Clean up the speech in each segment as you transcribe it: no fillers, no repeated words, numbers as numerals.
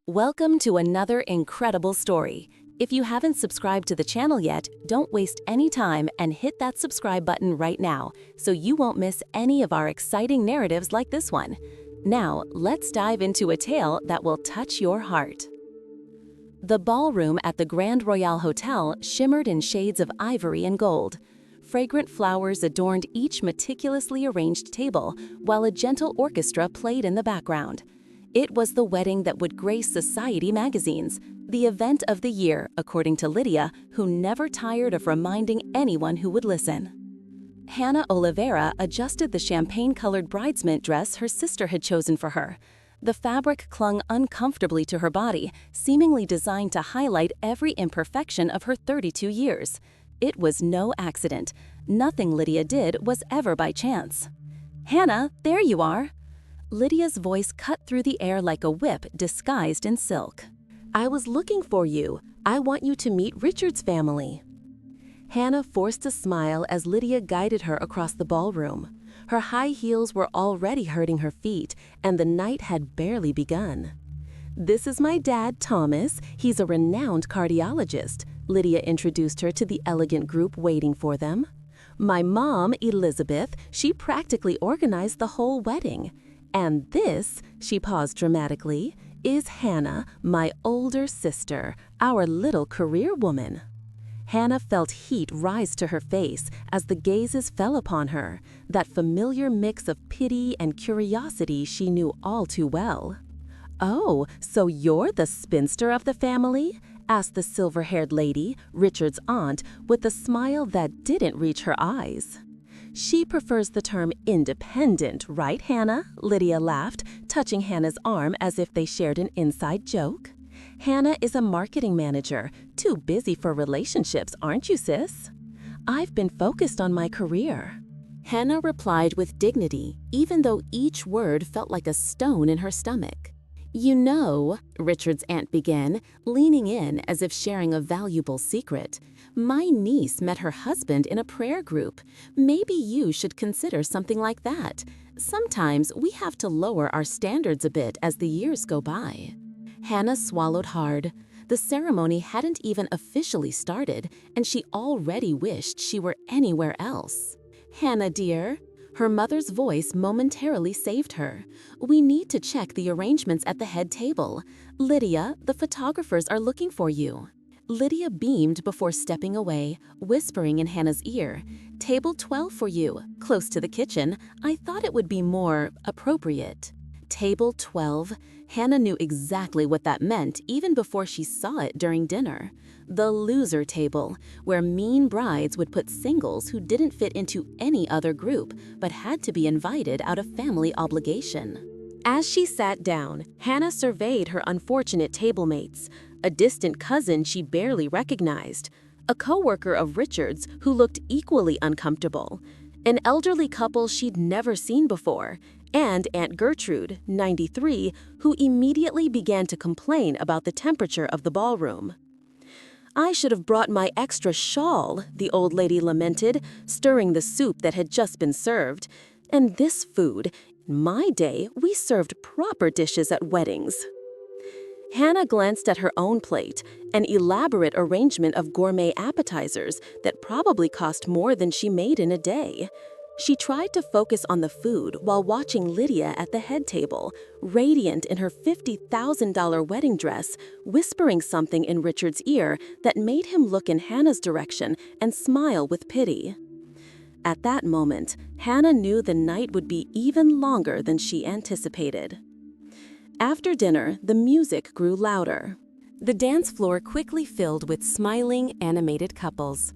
Welcome to another incredible story. If you haven't subscribed to the channel yet, don't waste any time and hit that subscribe button right now so you won't miss any of our exciting narratives like this one. Now, let's dive into a tale that will touch your heart. The ballroom at the Grand Royal Hotel shimmered in shades of ivory and gold. Fragrant flowers adorned each meticulously arranged table, while a gentle orchestra played in the background. It was the wedding that would grace society magazines, the event of the year, according to Lydia, who never tired of reminding anyone who would listen. Hannah Oliveira adjusted the champagne-colored bridesmaid dress her sister had chosen for her. The fabric clung uncomfortably to her body, seemingly designed to highlight every imperfection of her 32 years. It was no accident. Nothing Lydia did was ever by chance. "Hannah, there you are." Lydia's voice cut through the air like a whip disguised in silk. "I was looking for you. I want you to meet Richard's family." Hannah forced a smile as Lydia guided her across the ballroom. Her high heels were already hurting her feet, and the night had barely begun. "This is my dad, Thomas. He's a renowned cardiologist," Lydia introduced her to the elegant group waiting for them. "My mom, Elizabeth, she practically organized the whole wedding. And this," she paused dramatically, "is Hannah, my older sister, our little career woman." Hannah felt heat rise to her face as the gazes fell upon her, that familiar mix of pity and curiosity she knew all too well. "Oh, so you're the spinster of the family?" asked the silver-haired lady, Richard's aunt, with a smile that didn't reach her eyes. "She prefers the term independent, right, Hannah?" Lydia laughed, touching Hannah's arm as if they shared an inside joke. "Hannah is a marketing manager. Too busy for relationships, aren't you, sis?" "I've been focused on my career," Hannah replied with dignity, even though each word felt like a stone in her stomach. "You know," Richard's aunt began, leaning in as if sharing a valuable secret, "my niece met her husband in a prayer group. Maybe you should consider something like that. Sometimes we have to lower our standards a bit as the years go by." Hannah swallowed hard. The ceremony hadn't even officially started, and she already wished she were anywhere else. "Hannah, dear," her mother's voice momentarily saved her, "we need to check the arrangements at the head table. Lydia, the photographers are looking for you." Lydia beamed before stepping away, whispering in Hannah's ear, "Table 12 for you, close to the kitchen. I thought it would be more appropriate." Table 12? Hannah knew exactly what that meant even before she saw it during dinner. The loser table, where mean brides would put singles who didn't fit into any other group but had to be invited out of family obligation. As she sat down, Hannah surveyed her unfortunate table mates, a distant cousin she barely recognized, a coworker of Richard's who looked equally uncomfortable, an elderly couple she'd never seen before, and Aunt Gertrude, 93, who immediately began to complain about the temperature of the ballroom. "I should have brought my extra shawl," the old lady lamented, stirring the soup that had just been served. "And this food, in my day, we served proper dishes at weddings." Hannah glanced at her own plate, an elaborate arrangement of gourmet appetizers that probably cost more than she made in a day. She tried to focus on the food while watching Lydia at the head table, radiant in her $50,000 wedding dress, whispering something in Richard's ear that made him look in Hannah's direction and smile with pity. At that moment, Hannah knew the night would be even longer than she anticipated. After dinner, the music grew louder. The dance floor quickly filled with smiling, animated couples.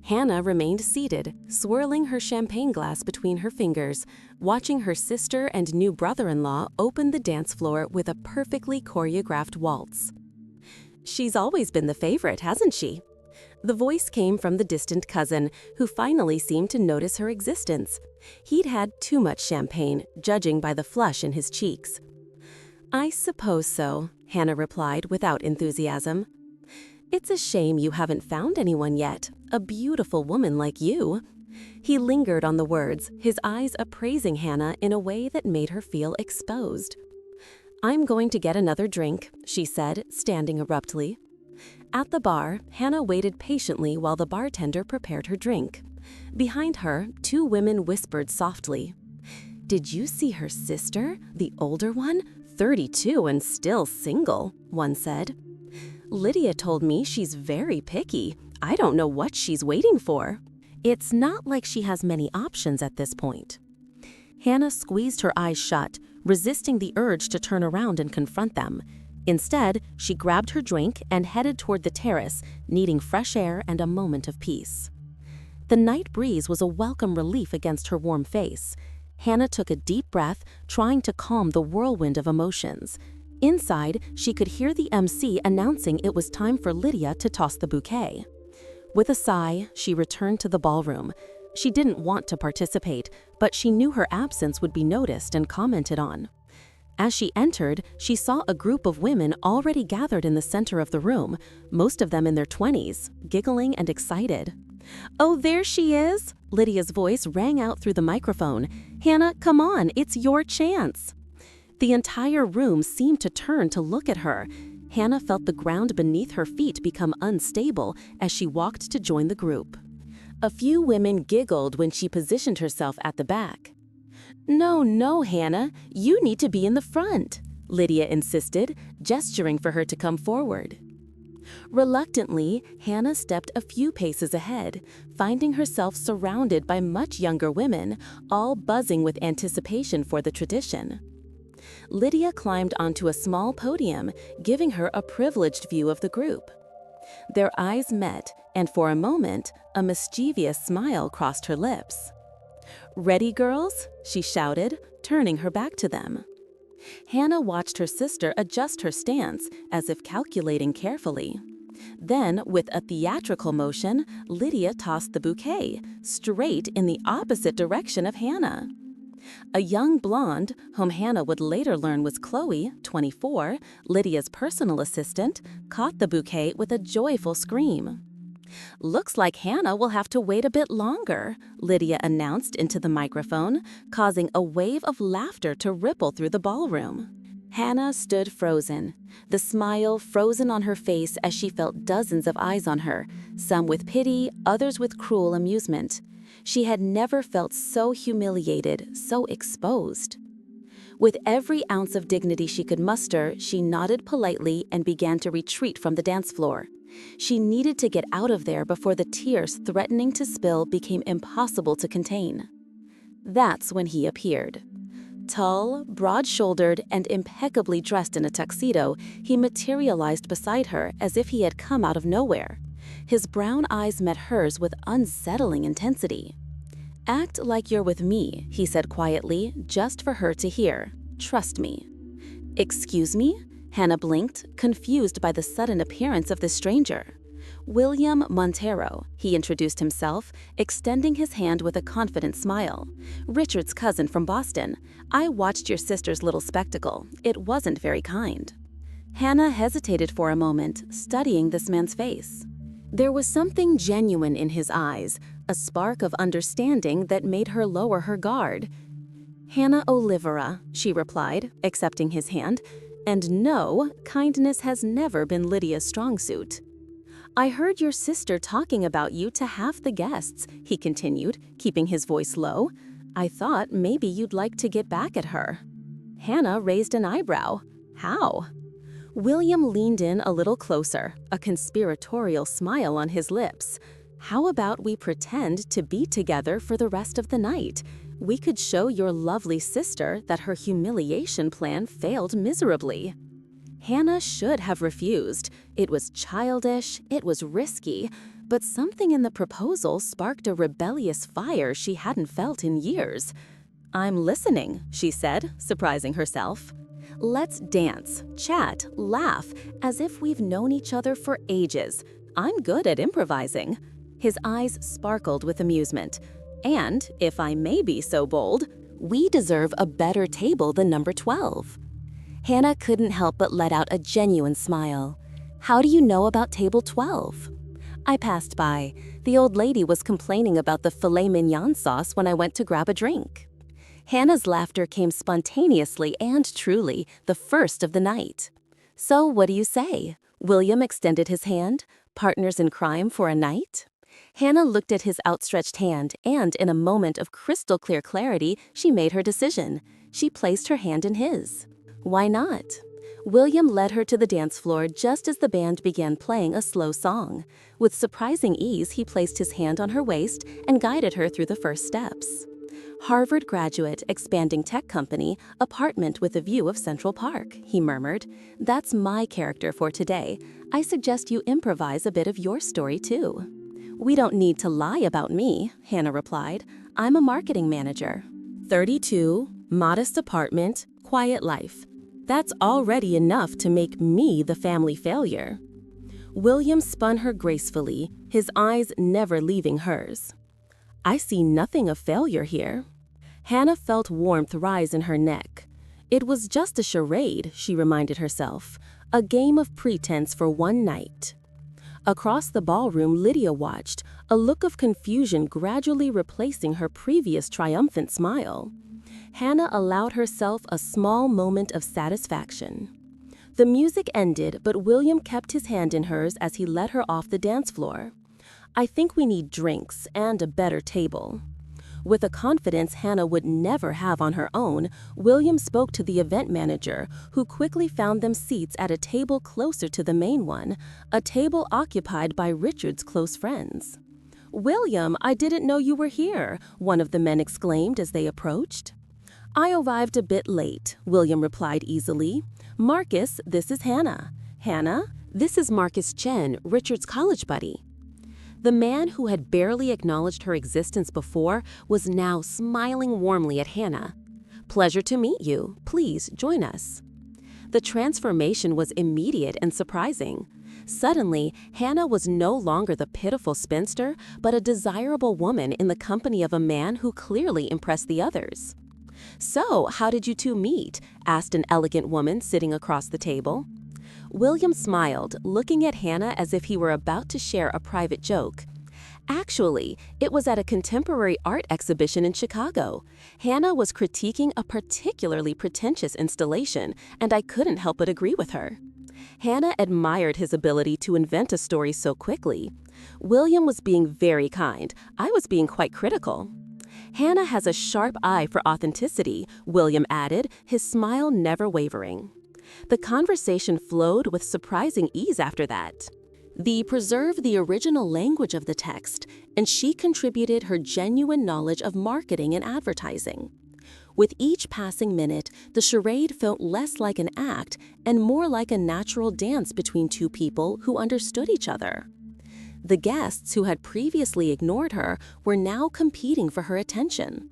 Hannah remained seated, swirling her champagne glass between her fingers, watching her sister and new brother-in-law open the dance floor with a perfectly choreographed waltz. "She's always been the favorite, hasn't she?" The voice came from the distant cousin, who finally seemed to notice her existence. He'd had too much champagne, judging by the flush in his cheeks. "I suppose so," Hannah replied without enthusiasm. "It's a shame you haven't found anyone yet, a beautiful woman like you." He lingered on the words, his eyes appraising Hannah in a way that made her feel exposed. "I'm going to get another drink," she said, standing abruptly. At the bar, Hannah waited patiently while the bartender prepared her drink. Behind her, two women whispered softly. "Did you see her sister, the older one? 32 and still single," one said. "Lydia told me she's very picky. I don't know what she's waiting for. It's not like she has many options at this point." Hannah squeezed her eyes shut, resisting the urge to turn around and confront them. Instead, she grabbed her drink and headed toward the terrace, needing fresh air and a moment of peace. The night breeze was a welcome relief against her warm face. Hannah took a deep breath, trying to calm the whirlwind of emotions. Inside, she could hear the MC announcing it was time for Lydia to toss the bouquet. With a sigh, she returned to the ballroom. She didn't want to participate, but she knew her absence would be noticed and commented on. As she entered, she saw a group of women already gathered in the center of the room, most of them in their 20s, giggling and excited. "Oh, there she is!" Lydia's voice rang out through the microphone. "Hannah, come on, it's your chance." The entire room seemed to turn to look at her. Hannah felt the ground beneath her feet become unstable as she walked to join the group. A few women giggled when she positioned herself at the back. No, Hannah, you need to be in the front," Lydia insisted, gesturing for her to come forward. Reluctantly, Hannah stepped a few paces ahead, finding herself surrounded by much younger women, all buzzing with anticipation for the tradition. Lydia climbed onto a small podium, giving her a privileged view of the group. Their eyes met, and for a moment, a mischievous smile crossed her lips. "Ready, girls?" she shouted, turning her back to them. Hannah watched her sister adjust her stance, as if calculating carefully. Then, with a theatrical motion, Lydia tossed the bouquet, straight in the opposite direction of Hannah. A young blonde, whom Hannah would later learn was Chloe, 24, Lydia's personal assistant, caught the bouquet with a joyful scream. "Looks like Hannah will have to wait a bit longer," Lydia announced into the microphone, causing a wave of laughter to ripple through the ballroom. Hannah stood frozen, the smile frozen on her face as she felt dozens of eyes on her, some with pity, others with cruel amusement. She had never felt so humiliated, so exposed. With every ounce of dignity she could muster, she nodded politely and began to retreat from the dance floor. She needed to get out of there before the tears threatening to spill became impossible to contain. That's when he appeared. Tall, broad-shouldered, and impeccably dressed in a tuxedo, he materialized beside her as if he had come out of nowhere. His brown eyes met hers with unsettling intensity. "Act like you're with me," he said quietly, just for her to hear. "Trust me." "Excuse me?" Hannah blinked, confused by the sudden appearance of the stranger. "William Montero," he introduced himself, extending his hand with a confident smile. "Richard's cousin from Boston. I watched your sister's little spectacle. It wasn't very kind." Hannah hesitated for a moment, studying this man's face. There was something genuine in his eyes, a spark of understanding that made her lower her guard. "Hannah Olivera," she replied, accepting his hand. "And no, kindness has never been Lydia's strong suit." "I heard your sister talking about you to half the guests," he continued, keeping his voice low. "I thought maybe you'd like to get back at her." Hannah raised an eyebrow. "How?" William leaned in a little closer, a conspiratorial smile on his lips. "How about we pretend to be together for the rest of the night? We could show your lovely sister that her humiliation plan failed miserably." Hannah should have refused. It was childish, it was risky, but something in the proposal sparked a rebellious fire she hadn't felt in years. "I'm listening," she said, surprising herself. "Let's dance, chat, laugh, as if we've known each other for ages. I'm good at improvising." His eyes sparkled with amusement. "And, if I may be so bold, we deserve a better table than number 12. Hannah couldn't help but let out a genuine smile. "How do you know about table 12? "I passed by. The old lady was complaining about the filet mignon sauce when I went to grab a drink." Hannah's laughter came spontaneously and truly, the first of the night. "So what do you say?" William extended his hand. "Partners in crime for a night?" Hannah looked at his outstretched hand, and in a moment of crystal-clear clarity, she made her decision. She placed her hand in his. Why not? William led her to the dance floor just as the band began playing a slow song. With surprising ease, he placed his hand on her waist and guided her through the first steps. "Harvard graduate, expanding tech company, apartment with a view of Central Park," he murmured. "That's my character for today. I suggest you improvise a bit of your story too." "We don't need to lie about me," Hannah replied. "I'm a marketing manager. 32, modest apartment, quiet life. That's already enough to make me the family failure." William spun her gracefully, his eyes never leaving hers. "I see nothing of failure here." Hannah felt warmth rise in her neck. It was just a charade, she reminded herself, a game of pretense for one night. Across the ballroom, Lydia watched, a look of confusion gradually replacing her previous triumphant smile. Hannah allowed herself a small moment of satisfaction. The music ended, but William kept his hand in hers as he led her off the dance floor. "I think we need drinks and a better table." With a confidence Hannah would never have on her own, William spoke to the event manager, who quickly found them seats at a table closer to the main one, a table occupied by Richard's close friends. "William, I didn't know you were here," one of the men exclaimed as they approached. "I arrived a bit late," William replied easily. "Marcus, this is Hannah. Hannah, this is Marcus Chen, Richard's college buddy." The man who had barely acknowledged her existence before was now smiling warmly at Hannah. "Pleasure to meet you. Please join us." The transformation was immediate and surprising. Suddenly, Hannah was no longer the pitiful spinster, but a desirable woman in the company of a man who clearly impressed the others. "So, how did you two meet?" asked an elegant woman sitting across the table. William smiled, looking at Hannah as if he were about to share a private joke. "Actually, it was at a contemporary art exhibition in Chicago. Hannah was critiquing a particularly pretentious installation, and I couldn't help but agree with her." Hannah admired his ability to invent a story so quickly. William was being very kind. I was being quite critical. "Hannah has a sharp eye for authenticity," William added, his smile never wavering. The conversation flowed with surprising ease after that. They preserved the original language of the text, and she contributed her genuine knowledge of marketing and advertising. With each passing minute, the charade felt less like an act and more like a natural dance between two people who understood each other. The guests who had previously ignored her were now competing for her attention.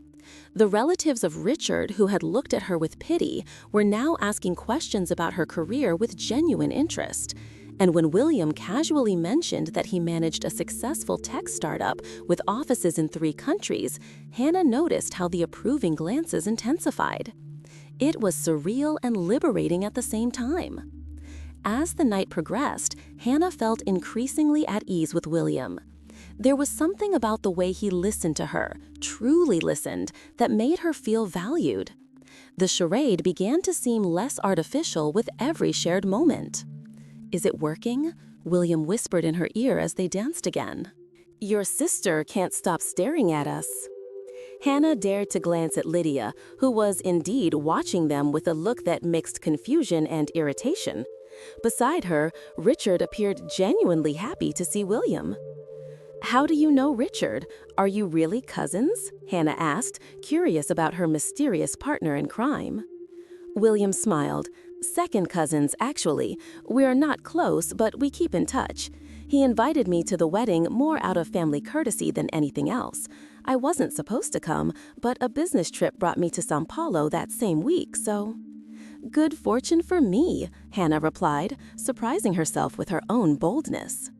The relatives of Richard, who had looked at her with pity, were now asking questions about her career with genuine interest. And when William casually mentioned that he managed a successful tech startup with offices in 3 countries, Hannah noticed how the approving glances intensified. It was surreal and liberating at the same time. As the night progressed, Hannah felt increasingly at ease with William. There was something about the way he listened to her, truly listened, that made her feel valued. The charade began to seem less artificial with every shared moment. "Is it working?" William whispered in her ear as they danced again. "Your sister can't stop staring at us." Hannah dared to glance at Lydia, who was indeed watching them with a look that mixed confusion and irritation. Beside her, Richard appeared genuinely happy to see William. "How do you know Richard? Are you really cousins?" Hannah asked, curious about her mysterious partner in crime. William smiled. "Second cousins, actually. We're not close, but we keep in touch. He invited me to the wedding more out of family courtesy than anything else. I wasn't supposed to come, but a business trip brought me to São Paulo that same week, so—" "Good fortune for me," Hannah replied, surprising herself with her own boldness.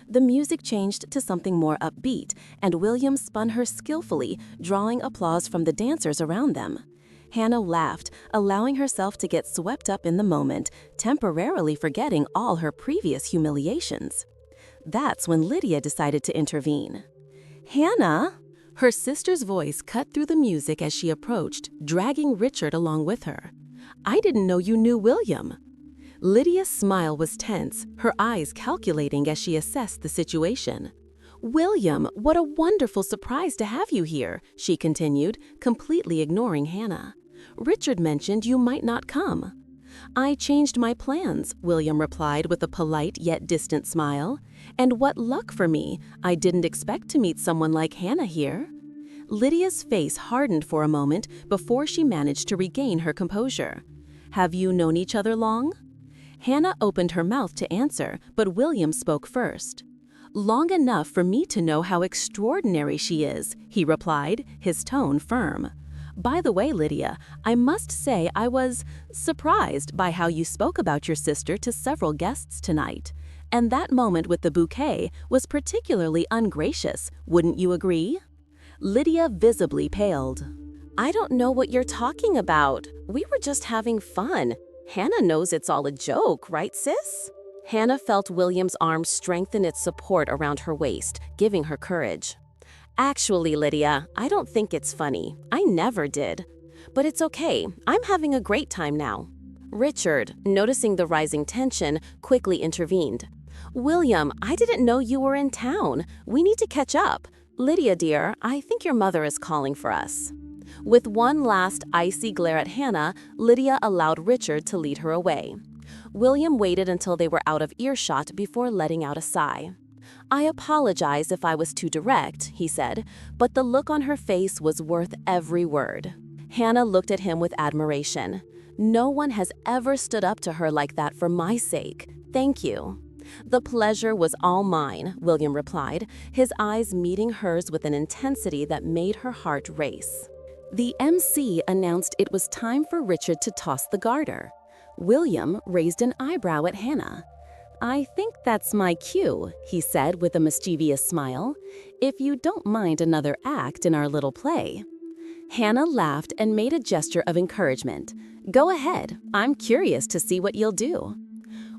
The music changed to something more upbeat, and William spun her skillfully, drawing applause from the dancers around them. Hannah laughed, allowing herself to get swept up in the moment, temporarily forgetting all her previous humiliations. That's when Lydia decided to intervene. "Hannah?" Her sister's voice cut through the music as she approached, dragging Richard along with her. "I didn't know you knew William." Lydia's smile was tense, her eyes calculating as she assessed the situation. "William, what a wonderful surprise to have you here," she continued, completely ignoring Hannah. "Richard mentioned you might not come." "I changed my plans," William replied with a polite yet distant smile. "And what luck for me. I didn't expect to meet someone like Hannah here." Lydia's face hardened for a moment before she managed to regain her composure. "Have you known each other long?" Hannah opened her mouth to answer, but William spoke first. "Long enough for me to know how extraordinary she is," he replied, his tone firm. "By the way, Lydia, I must say I was surprised by how you spoke about your sister to several guests tonight. And that moment with the bouquet was particularly ungracious, wouldn't you agree?" Lydia visibly paled. "I don't know what you're talking about. We were just having fun. Hannah knows it's all a joke, right, sis?" Hannah felt William's arm strengthen its support around her waist, giving her courage. "Actually, Lydia, I don't think it's funny. I never did. But it's okay. I'm having a great time now." Richard, noticing the rising tension, quickly intervened. "William, I didn't know you were in town. We need to catch up. Lydia, dear, I think your mother is calling for us." With one last icy glare at Hannah, Lydia allowed Richard to lead her away. William waited until they were out of earshot before letting out a sigh. "I apologize if I was too direct," he said, but the look on her face was worth every word. Hannah looked at him with admiration. "No one has ever stood up to her like that for my sake. Thank you." "The pleasure was all mine," William replied, his eyes meeting hers with an intensity that made her heart race. The MC announced it was time for Richard to toss the garter. William raised an eyebrow at Hannah. "I think that's my cue," he said with a mischievous smile, "if you don't mind another act in our little play." Hannah laughed and made a gesture of encouragement. "Go ahead, I'm curious to see what you'll do."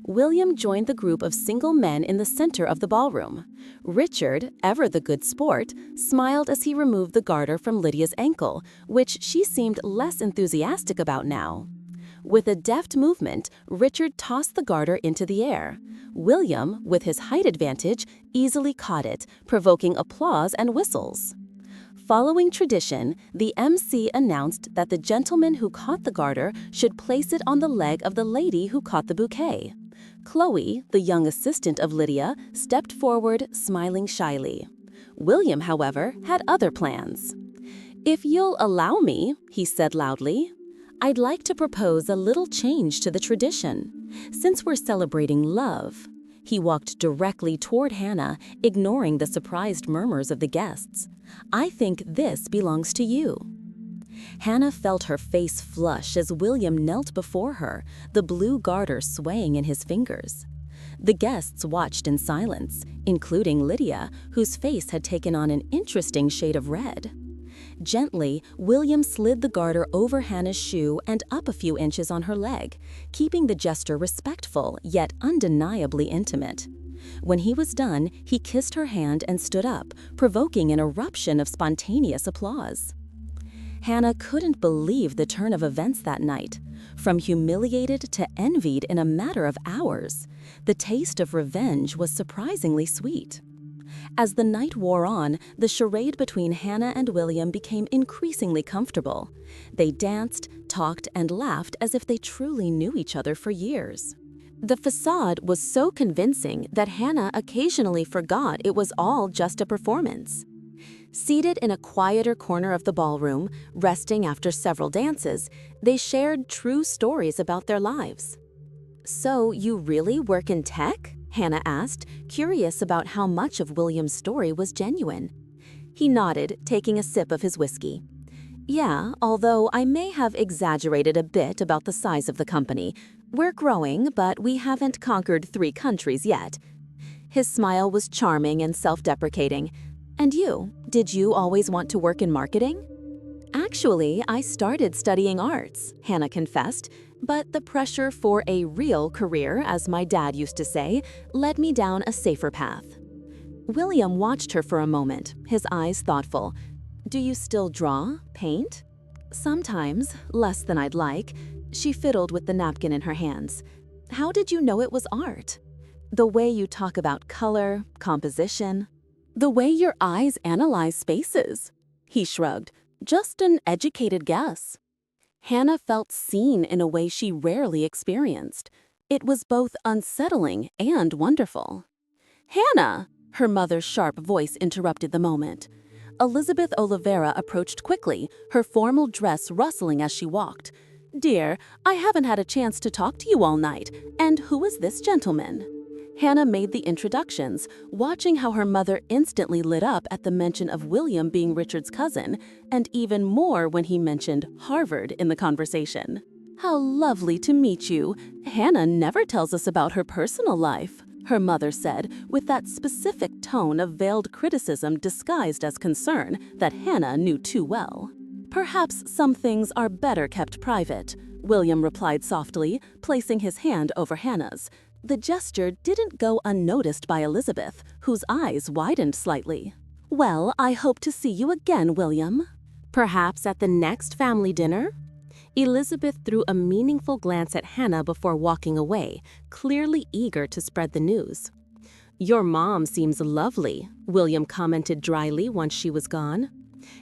William joined the group of single men in the center of the ballroom. Richard, ever the good sport, smiled as he removed the garter from Lydia's ankle, which she seemed less enthusiastic about now. With a deft movement, Richard tossed the garter into the air. William, with his height advantage, easily caught it, provoking applause and whistles. Following tradition, the MC announced that the gentleman who caught the garter should place it on the leg of the lady who caught the bouquet. Chloe, the young assistant of Lydia, stepped forward, smiling shyly. William, however, had other plans. "If you'll allow me," he said loudly, "I'd like to propose a little change to the tradition. Since we're celebrating love." He walked directly toward Hannah, ignoring the surprised murmurs of the guests. "I think this belongs to you." Hannah felt her face flush as William knelt before her, the blue garter swaying in his fingers. The guests watched in silence, including Lydia, whose face had taken on an interesting shade of red. Gently, William slid the garter over Hannah's shoe and up a few inches on her leg, keeping the gesture respectful yet undeniably intimate. When he was done, he kissed her hand and stood up, provoking an eruption of spontaneous applause. Hannah couldn't believe the turn of events that night. From humiliated to envied in a matter of hours, the taste of revenge was surprisingly sweet. As the night wore on, the charade between Hannah and William became increasingly comfortable. They danced, talked, and laughed as if they truly knew each other for years. The facade was so convincing that Hannah occasionally forgot it was all just a performance. Seated in a quieter corner of the ballroom, resting after several dances, they shared true stories about their lives. "So you really work in tech?" Hannah asked, curious about how much of William's story was genuine. He nodded, taking a sip of his whiskey. "Yeah, although I may have exaggerated a bit about the size of the company. We're growing, but we haven't conquered 3 countries yet." His smile was charming and self-deprecating. "And you? Did you always want to work in marketing?" "Actually, I started studying arts," Hannah confessed, "but the pressure for a real career, as my dad used to say, led me down a safer path." William watched her for a moment, his eyes thoughtful. Do you still draw, paint? Sometimes, less than I'd like. She fiddled with the napkin in her hands. How did you know it was art? The way you talk about color, composition. The way your eyes analyze spaces. He shrugged. Just an educated guess. Hannah felt seen in a way she rarely experienced. It was both unsettling and wonderful. Hannah! Her mother's sharp voice interrupted the moment. Elizabeth Oliveira approached quickly, her formal dress rustling as she walked. Dear, I haven't had a chance to talk to you all night. And who is this gentleman? Hannah made the introductions, watching how her mother instantly lit up at the mention of William being Richard's cousin, and even more when he mentioned Harvard in the conversation. How lovely to meet you. Hannah never tells us about her personal life, her mother said, with that specific tone of veiled criticism disguised as concern that Hannah knew too well. Perhaps some things are better kept private, William replied softly, placing his hand over Hannah's. The gesture didn't go unnoticed by Elizabeth, whose eyes widened slightly. Well, I hope to see you again, William. Perhaps at the next family dinner? Elizabeth threw a meaningful glance at Hannah before walking away, clearly eager to spread the news. Your mom seems lovely, William commented dryly once she was gone.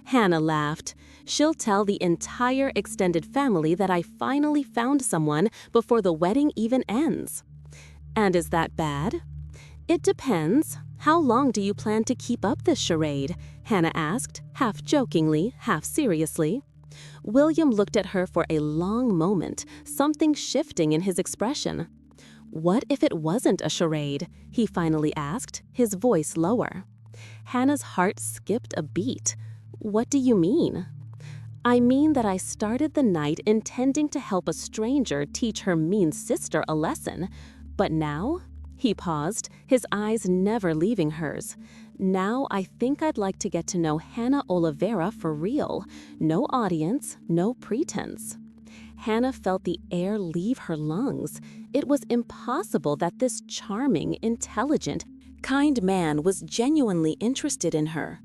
Hannah laughed. She'll tell the entire extended family that I finally found someone before the wedding even ends. And is that bad? It depends. How long do you plan to keep up this charade? Hannah asked, half jokingly, half seriously. William looked at her for a long moment, something shifting in his expression. What if it wasn't a charade? He finally asked, his voice lower. Hannah's heart skipped a beat. What do you mean? I mean that I started the night intending to help a stranger teach her mean sister a lesson. But now? He paused, his eyes never leaving hers. Now I think I'd like to get to know Hannah Oliveira for real. No audience, no pretense. Hannah felt the air leave her lungs. It was impossible that this charming, intelligent, kind man was genuinely interested in her.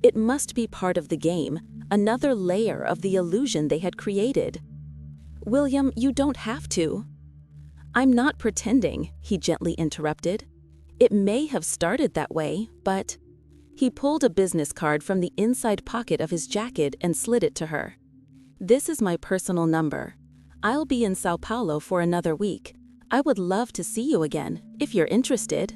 It must be part of the game, another layer of the illusion they had created. William, you don't have to. I'm not pretending, he gently interrupted. It may have started that way, but... He pulled a business card from the inside pocket of his jacket and slid it to her. This is my personal number. I'll be in Sao Paulo for another week. I would love to see you again, if you're interested.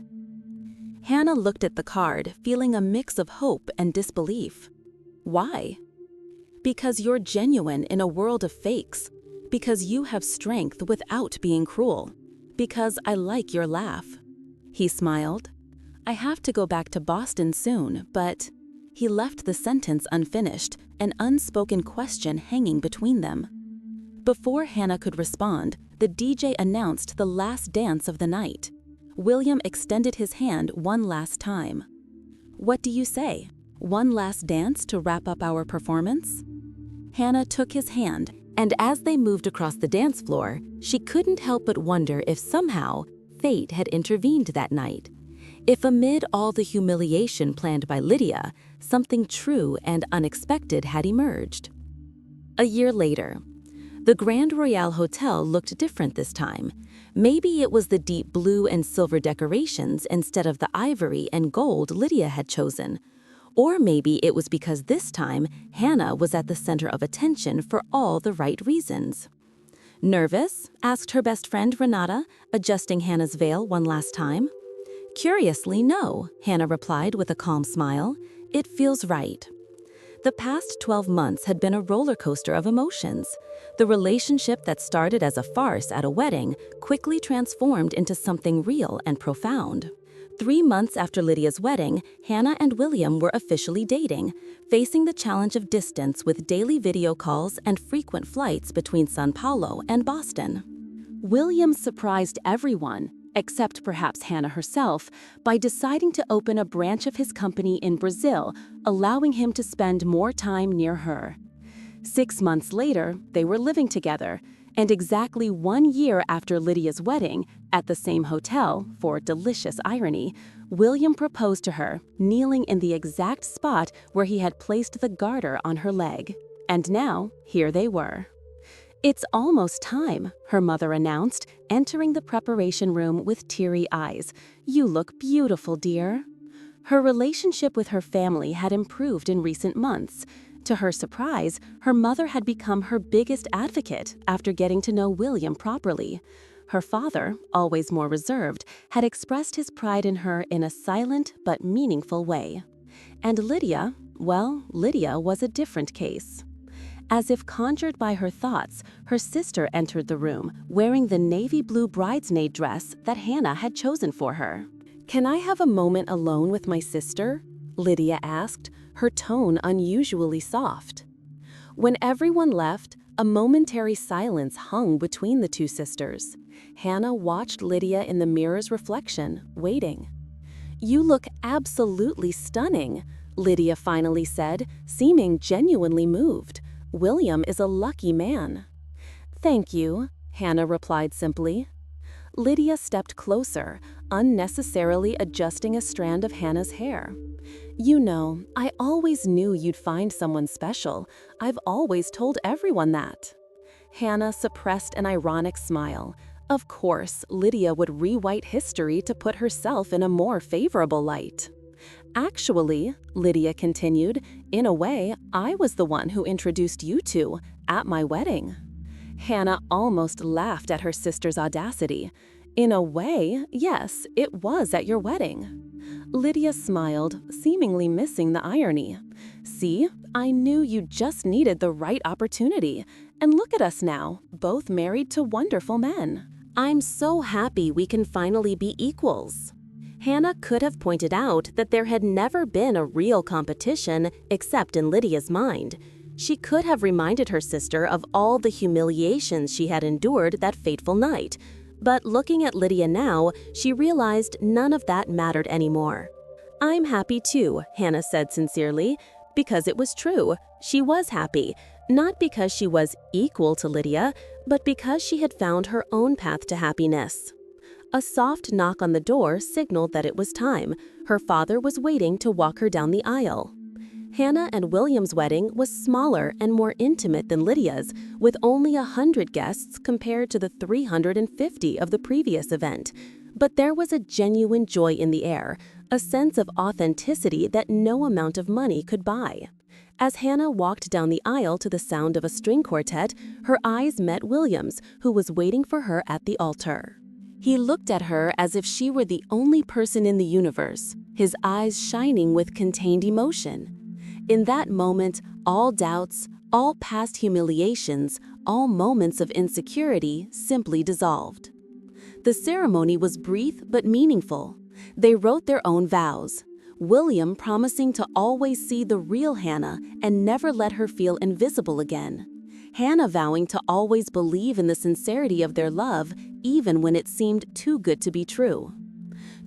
Hannah looked at the card, feeling a mix of hope and disbelief. Why? Because you're genuine in a world of fakes. Because you have strength without being cruel. Because I like your laugh. He smiled. I have to go back to Boston soon, but... He left the sentence unfinished, an unspoken question hanging between them. Before Hannah could respond, the DJ announced the last dance of the night. William extended his hand one last time. What do you say? One last dance to wrap up our performance? Hannah took his hand, and as they moved across the dance floor, she couldn't help but wonder if somehow fate had intervened that night. If amid all the humiliation planned by Lydia, something true and unexpected had emerged. A year later, the Grand Royale Hotel looked different this time. Maybe it was the deep blue and silver decorations instead of the ivory and gold Lydia had chosen. Or maybe it was because this time, Hannah was at the center of attention for all the right reasons. Nervous? Asked her best friend Renata, adjusting Hannah's veil one last time. Curiously, no, Hannah replied with a calm smile. It feels right. The past 12 months had been a roller coaster of emotions. The relationship that started as a farce at a wedding quickly transformed into something real and profound. 3 months after Lydia's wedding, Hannah and William were officially dating, facing the challenge of distance with daily video calls and frequent flights between São Paulo and Boston. William surprised everyone, except perhaps Hannah herself, by deciding to open a branch of his company in Brazil, allowing him to spend more time near her. 6 months later, they were living together, And exactly 1 year after Lydia's wedding, at the same hotel, for delicious irony, William proposed to her, kneeling in the exact spot where he had placed the garter on her leg. And now, here they were. "It's almost time," her mother announced, entering the preparation room with teary eyes. "You look beautiful, dear." Her relationship with her family had improved in recent months. To her surprise, her mother had become her biggest advocate after getting to know William properly. Her father, always more reserved, had expressed his pride in her in a silent but meaningful way. And Lydia, well, Lydia was a different case. As if conjured by her thoughts, her sister entered the room, wearing the navy blue bridesmaid dress that Hannah had chosen for her. "Can I have a moment alone with my sister?" Lydia asked, her tone unusually soft. When everyone left, a momentary silence hung between the two sisters. Hannah watched Lydia in the mirror's reflection, waiting. "You look absolutely stunning," Lydia finally said, seeming genuinely moved. "William is a lucky man." "Thank you," Hannah replied simply. Lydia stepped closer, unnecessarily adjusting a strand of Hannah's hair. "You know, I always knew you'd find someone special. I've always told everyone that." Hannah suppressed an ironic smile. Of course, Lydia would rewrite history to put herself in a more favorable light. "Actually," Lydia continued, "in a way, I was the one who introduced you two at my wedding." Hannah almost laughed at her sister's audacity. "In a way, yes, it was at your wedding." Lydia smiled, seemingly missing the irony. "See, I knew you just needed the right opportunity. And look at us now, both married to wonderful men. I'm so happy we can finally be equals." Hannah could have pointed out that there had never been a real competition except in Lydia's mind. She could have reminded her sister of all the humiliations she had endured that fateful night. But looking at Lydia now, she realized none of that mattered anymore. "I'm happy too," Hannah said sincerely, because it was true. She was happy, not because she was equal to Lydia, but because she had found her own path to happiness. A soft knock on the door signaled that it was time. Her father was waiting to walk her down the aisle. Hannah and William's wedding was smaller and more intimate than Lydia's, with only 100 guests compared to the 350 of the previous event. But there was a genuine joy in the air, a sense of authenticity that no amount of money could buy. As Hannah walked down the aisle to the sound of a string quartet, her eyes met William's, who was waiting for her at the altar. He looked at her as if she were the only person in the universe, his eyes shining with contained emotion. In that moment, all doubts, all past humiliations, all moments of insecurity simply dissolved. The ceremony was brief but meaningful. They wrote their own vows. William promising to always see the real Hannah and never let her feel invisible again. Hannah vowing to always believe in the sincerity of their love, even when it seemed too good to be true.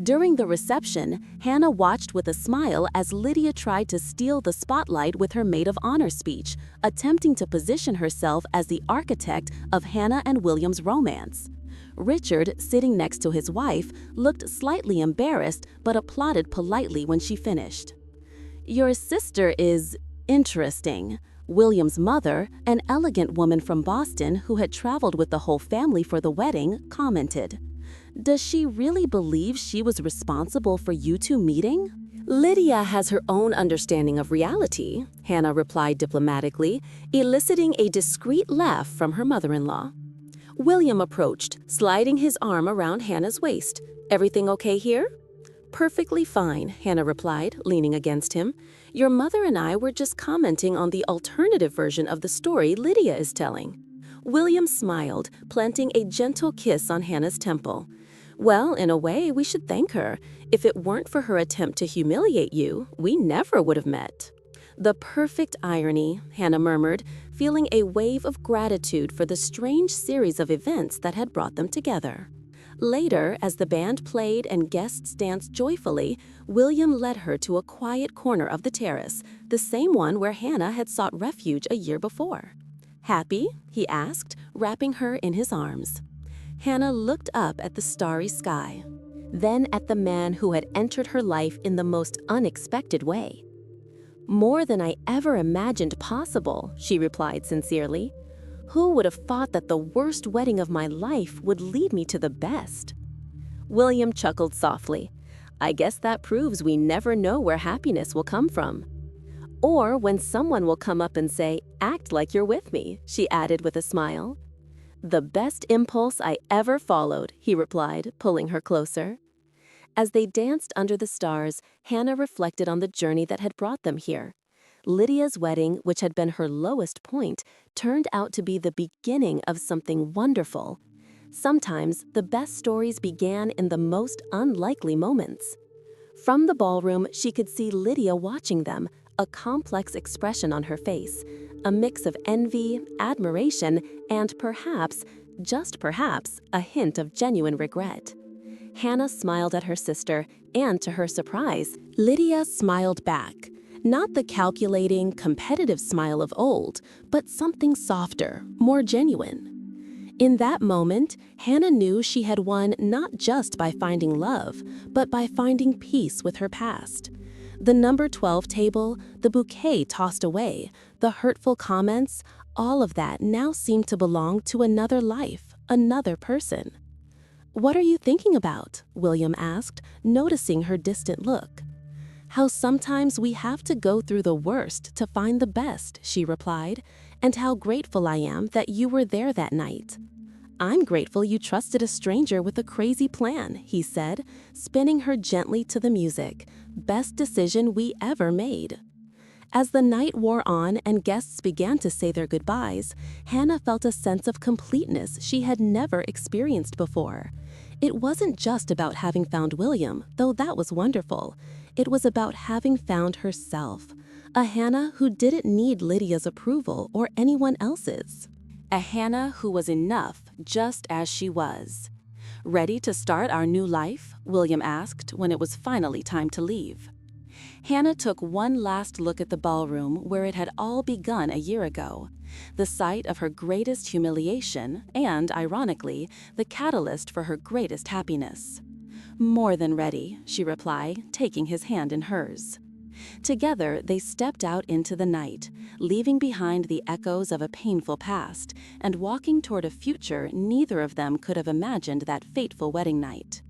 During the reception, Hannah watched with a smile as Lydia tried to steal the spotlight with her maid of honor speech, attempting to position herself as the architect of Hannah and William's romance. Richard, sitting next to his wife, looked slightly embarrassed but applauded politely when she finished. "Your sister is interesting," William's mother, an elegant woman from Boston who had traveled with the whole family for the wedding, commented. "Does she really believe she was responsible for you two meeting?" "Lydia has her own understanding of reality," Hannah replied diplomatically, eliciting a discreet laugh from her mother-in-law. William approached, sliding his arm around Hannah's waist. "Everything okay here?" "Perfectly fine," Hannah replied, leaning against him. "Your mother and I were just commenting on the alternative version of the story Lydia is telling." William smiled, planting a gentle kiss on Hannah's temple. "Well, in a way, we should thank her. If it weren't for her attempt to humiliate you, we never would have met." "The perfect irony," Hannah murmured, feeling a wave of gratitude for the strange series of events that had brought them together. Later, as the band played and guests danced joyfully, William led her to a quiet corner of the terrace, the same one where Hannah had sought refuge a year before. "Happy?" he asked, wrapping her in his arms. Hannah looked up at the starry sky, then at the man who had entered her life in the most unexpected way. "More than I ever imagined possible," she replied sincerely. "Who would have thought that the worst wedding of my life would lead me to the best?" William chuckled softly. "I guess that proves we never know where happiness will come from. Or when someone will come up and say, 'Act like you're with me,'" she added with a smile. "The best impulse I ever followed," he replied, pulling her closer. As they danced under the stars, Hannah reflected on the journey that had brought them here. Lydia's wedding, which had been her lowest point, turned out to be the beginning of something wonderful. Sometimes the best stories began in the most unlikely moments. From the ballroom, she could see Lydia watching them, a complex expression on her face, a mix of envy, admiration, and perhaps, just perhaps, a hint of genuine regret. Hannah smiled at her sister, and to her surprise, Lydia smiled back. Not the calculating, competitive smile of old, but something softer, more genuine. In that moment, Hannah knew she had won not just by finding love, but by finding peace with her past. The number 12 table, the bouquet tossed away, the hurtful comments, all of that now seemed to belong to another life, another person. "What are you thinking about?" William asked, noticing her distant look. "How sometimes we have to go through the worst to find the best," she replied, "and how grateful I am that you were there that night." "I'm grateful you trusted a stranger with a crazy plan," he said, spinning her gently to the music. "Best decision we ever made." As the night wore on and guests began to say their goodbyes, Hannah felt a sense of completeness she had never experienced before. It wasn't just about having found William, though that was wonderful. It was about having found herself, a Hannah who didn't need Lydia's approval or anyone else's. A Hannah who was enough just as she was. "Ready to start our new life?" William asked when it was finally time to leave. Hannah took one last look at the ballroom where it had all begun a year ago, the site of her greatest humiliation and, ironically, the catalyst for her greatest happiness. "More than ready," she replied, taking his hand in hers. Together, they stepped out into the night, leaving behind the echoes of a painful past and walking toward a future neither of them could have imagined that fateful wedding night.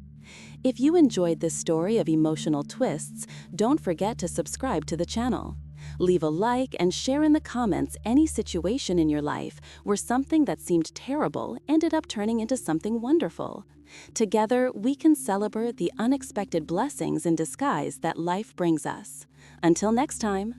If you enjoyed this story of emotional twists, don't forget to subscribe to the channel. Leave a like and share in the comments any situation in your life where something that seemed terrible ended up turning into something wonderful. Together, we can celebrate the unexpected blessings in disguise that life brings us. Until next time.